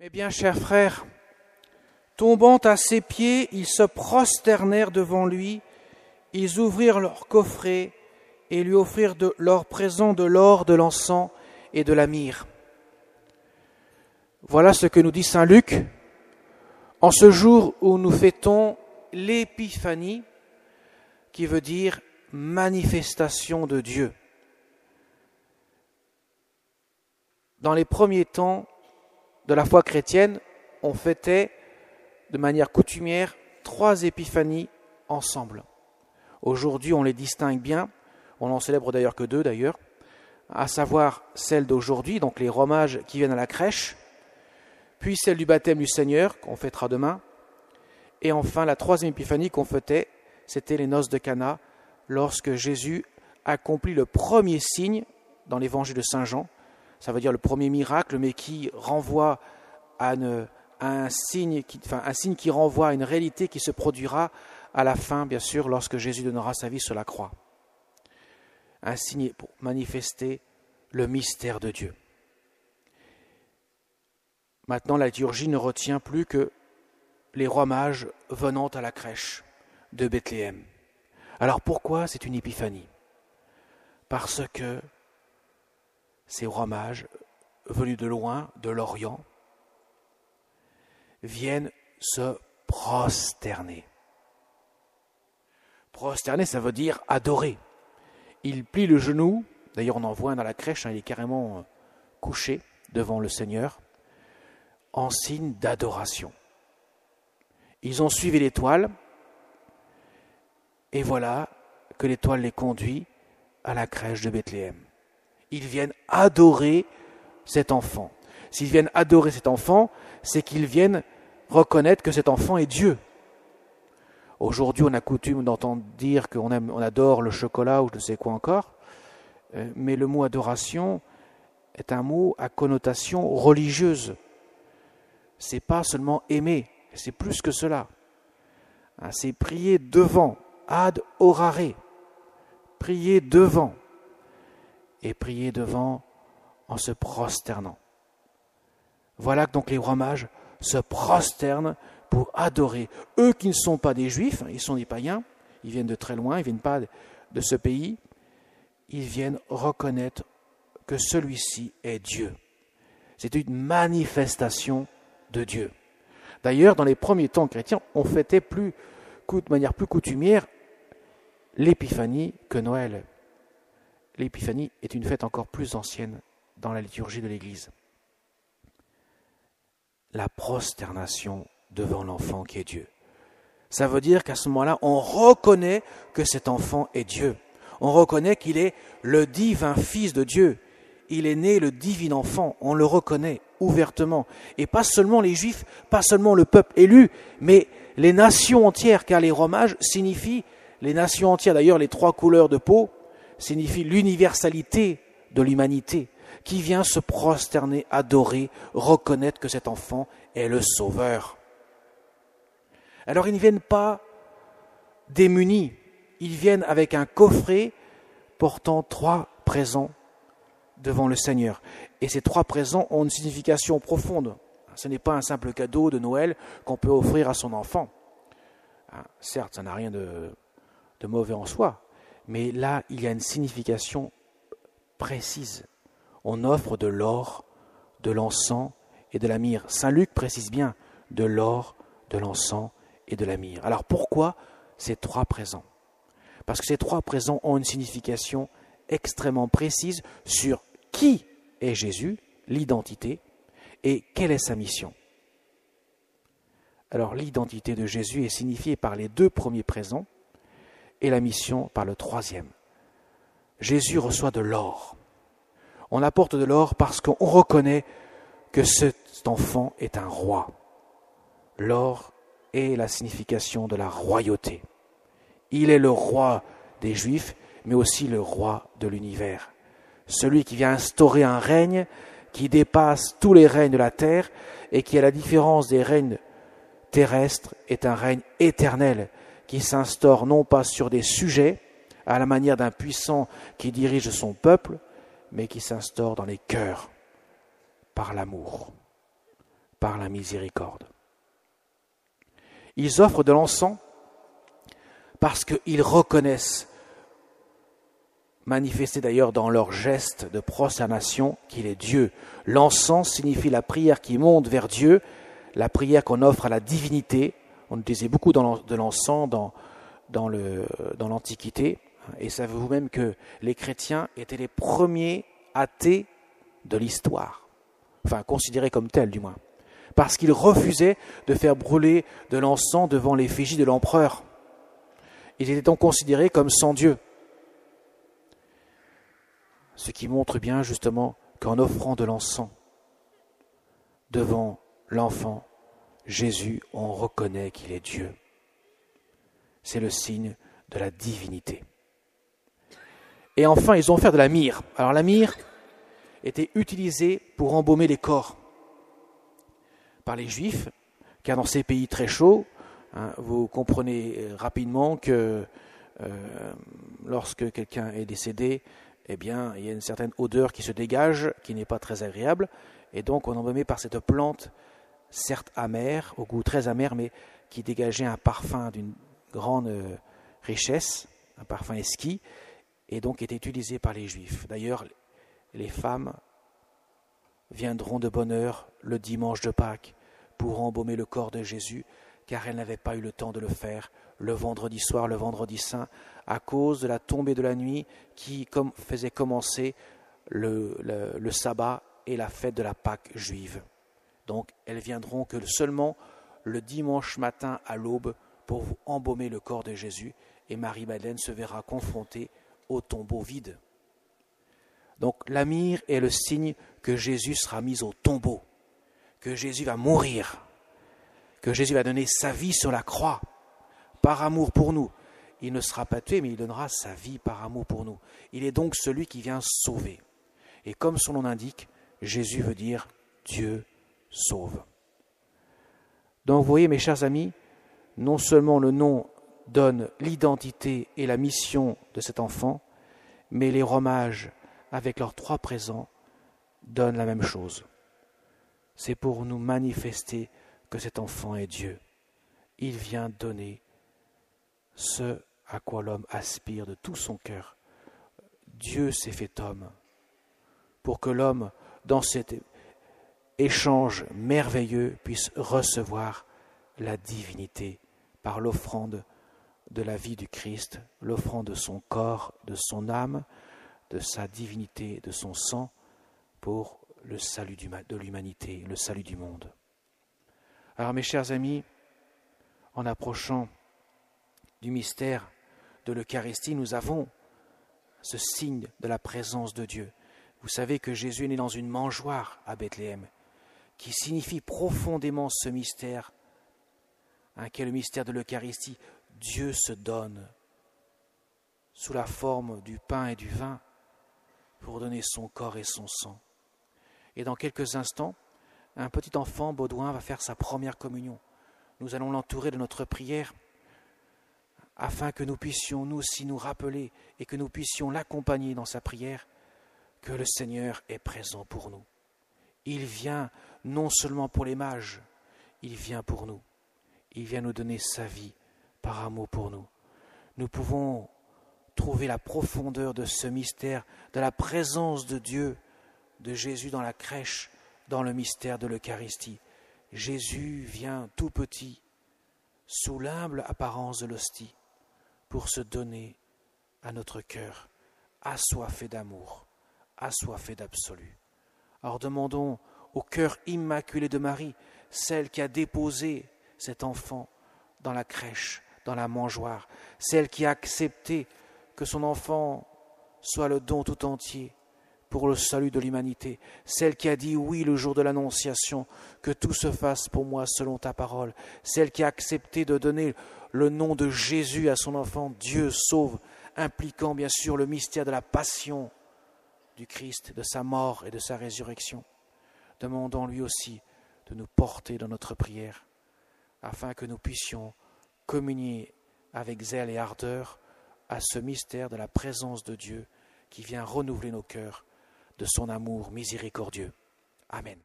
Eh bien, chers frères, tombant à ses pieds, ils se prosternèrent devant lui, ils ouvrirent leur coffret et lui offrirent de leur présent de l'or, de l'encens et de la myrrhe. Voilà ce que nous dit saint Luc en ce jour où nous fêtons l'épiphanie, qui veut dire manifestation de Dieu. Dans les premiers temps de la foi chrétienne, on fêtait de manière coutumière 3 épiphanies ensemble. Aujourd'hui, on les distingue bien, on n'en célèbre d'ailleurs que 2 d'ailleurs, à savoir celle d'aujourd'hui, donc les rois mages qui viennent à la crèche, puis celle du baptême du Seigneur, qu'on fêtera demain, et enfin la 3e épiphanie qu'on fêtait, c'était les noces de Cana, lorsque Jésus accomplit le premier signe dans l'évangile de Saint Jean, ça veut dire le premier miracle, mais qui renvoie à un signe qui renvoie à une réalité qui se produira à la fin, bien sûr, lorsque Jésus donnera sa vie sur la croix. Un signe pour manifester le mystère de Dieu. Maintenant, la liturgie ne retient plus que les rois mages venant à la crèche de Bethléem. Alors pourquoi c'est une épiphanie ? Parce que ces rois mages, venus de loin, de l'Orient, viennent se prosterner. Prosterner, ça veut dire adorer. Ils plient le genou, d'ailleurs on en voit un dans la crèche, il est carrément couché devant le Seigneur, en signe d'adoration. Ils ont suivi l'étoile, et voilà que l'étoile les conduit à la crèche de Bethléem. Ils viennent adorer cet enfant. S'ils viennent adorer cet enfant, c'est qu'ils viennent reconnaître que cet enfant est Dieu. Aujourd'hui, on a coutume d'entendre dire qu'on adore le chocolat ou je ne sais quoi encore, mais le mot adoration est un mot à connotation religieuse. C'est pas seulement aimer, c'est plus que cela. C'est prier devant, ad orare, prier devant, et prier devant en se prosternant. Voilà que donc les rois mages se prosternent pour adorer. Eux qui ne sont pas des juifs, ils sont des païens, ils viennent de très loin, ils ne viennent pas de ce pays, ils viennent reconnaître que celui-ci est Dieu. C'est une manifestation de Dieu. D'ailleurs, dans les premiers temps chrétiens, on fêtait de manière plus coutumière l'épiphanie que Noël. L'épiphanie est une fête encore plus ancienne dans la liturgie de l'Église. La prosternation devant l'enfant qui est Dieu. Ça veut dire qu'à ce moment-là, on reconnaît que cet enfant est Dieu. On reconnaît qu'il est le divin Fils de Dieu. Il est né le divin enfant. On le reconnaît ouvertement. Et pas seulement les Juifs, pas seulement le peuple élu, mais les nations entières, car les rois mages signifient les nations entières. D'ailleurs, les 3 couleurs de peau signifient l'universalité de l'humanité, qui vient se prosterner, adorer, reconnaître que cet enfant est le Sauveur. Alors ils ne viennent pas démunis, ils viennent avec un coffret portant 3 présents devant le Seigneur. Et ces 3 présents ont une signification profonde. Ce n'est pas un simple cadeau de Noël qu'on peut offrir à son enfant. Certes, ça n'a rien de mauvais en soi, mais là, il y a une signification précise. On offre de l'or, de l'encens et de la myrrhe. Saint Luc précise bien de l'or, de l'encens et de la myrrhe. Alors pourquoi ces 3 présents ? Parce que ces 3 présents ont une signification extrêmement précise sur qui est Jésus, l'identité, et quelle est sa mission. Alors l'identité de Jésus est signifiée par les 2 premiers présents et la mission par le 3e. Jésus reçoit de l'or. On apporte de l'or parce qu'on reconnaît que cet enfant est un roi. L'or est la signification de la royauté. Il est le roi des Juifs, mais aussi le roi de l'univers. Celui qui vient instaurer un règne qui dépasse tous les règnes de la terre et qui, à la différence des règnes terrestres, est un règne éternel qui s'instaure non pas sur des sujets, à la manière d'un puissant qui dirige son peuple, mais qui s'instaure dans les cœurs par l'amour. par la miséricorde. Ils offrent de l'encens parce qu'ils reconnaissent, manifesté d'ailleurs dans leur geste de prosternation, qu'il est Dieu. L'encens signifie la prière qui monte vers Dieu, la prière qu'on offre à la divinité. On utilisait beaucoup de l'encens dans l'Antiquité. Et savez-vous même que les chrétiens étaient les premiers athées de l'histoire, enfin considérés comme tels du moins, parce qu'ils refusaient de faire brûler de l'encens devant l'effigie de l'empereur. Ils étaient donc considérés comme sans Dieu. Ce qui montre bien justement qu'en offrant de l'encens devant l'enfant Jésus, on reconnaît qu'il est Dieu. C'est le signe de la divinité. Et enfin, ils ont offert de la myrrhe. Alors la myrrhe était utilisée pour embaumer les corps par les Juifs, car dans ces pays très chauds, vous comprenez rapidement que lorsque quelqu'un est décédé, eh bien, il y a une certaine odeur qui se dégage, qui n'est pas très agréable, et donc on embaumait par cette plante, certes amère, au goût très amer, mais qui dégageait un parfum d'une grande richesse, un parfum exquis, et donc était utilisé par les Juifs. D'ailleurs, les femmes viendront de bonne heure le dimanche de Pâques pour embaumer le corps de Jésus, car elles n'avaient pas eu le temps de le faire le vendredi soir, le vendredi saint, à cause de la tombée de la nuit qui faisait commencer le sabbat et la fête de la Pâque juive. Donc elles viendront que seulement le dimanche matin à l'aube pour vous embaumer le corps de Jésus, et Marie-Madeleine se verra confrontée au tombeau vide. Donc la myrrhe est le signe que Jésus sera mis au tombeau, que Jésus va mourir, que Jésus va donner sa vie sur la croix, par amour pour nous. Il ne sera pas tué, mais il donnera sa vie par amour pour nous. Il est donc celui qui vient sauver. Et comme son nom l'indique, Jésus veut dire Dieu sauve. Donc vous voyez, mes chers amis, non seulement le nom donne l'identité et la mission de cet enfant, mais les romages, avec leurs 3 présents, donnent la même chose. C'est pour nous manifester que cet enfant est Dieu. Il vient donner ce à quoi l'homme aspire de tout son cœur. Dieu s'est fait homme pour que l'homme, dans cet échange merveilleux, puisse recevoir la divinité par l'offrande de la vie du Christ, l'offrande de son corps, de son âme, de sa divinité, de son sang, pour le salut de l'humanité, le salut du monde. Alors mes chers amis, en approchant du mystère de l'Eucharistie, nous avons ce signe de la présence de Dieu. Vous savez que Jésus est né dans une mangeoire à Bethléem, qui signifie profondément ce mystère, qu'est le mystère de l'Eucharistie. Dieu se donne sous la forme du pain et du vin pour donner son corps et son sang. Et dans quelques instants, un petit enfant baudouin va faire sa première communion. Nous allons l'entourer de notre prière afin que nous puissions nous aussi nous rappeler et que nous puissions l'accompagner dans sa prière, que le Seigneur est présent pour nous. Il vient non seulement pour les mages, il vient pour nous. Il vient nous donner sa vie par amour pour nous. Nous pouvons trouver la profondeur de ce mystère, de la présence de Dieu, de Jésus dans la crèche, dans le mystère de l'Eucharistie. Jésus vient tout petit, sous l'humble apparence de l'hostie, pour se donner à notre cœur, assoiffé d'amour, assoiffé d'absolu. Alors demandons au cœur immaculé de Marie, celle qui a déposé cet enfant dans la crèche, dans la mangeoire, celle qui a accepté que son enfant soit le don tout entier pour le salut de l'humanité, celle qui a dit oui le jour de l'Annonciation, que tout se fasse pour moi selon ta parole, celle qui a accepté de donner le nom de Jésus à son enfant, Dieu sauve, impliquant bien sûr le mystère de la passion du Christ, de sa mort et de sa résurrection. Demandons lui aussi de nous porter dans notre prière, afin que nous puissions communier avec zèle et ardeur à ce mystère de la présence de Dieu qui vient renouveler nos cœurs de son amour miséricordieux. Amen.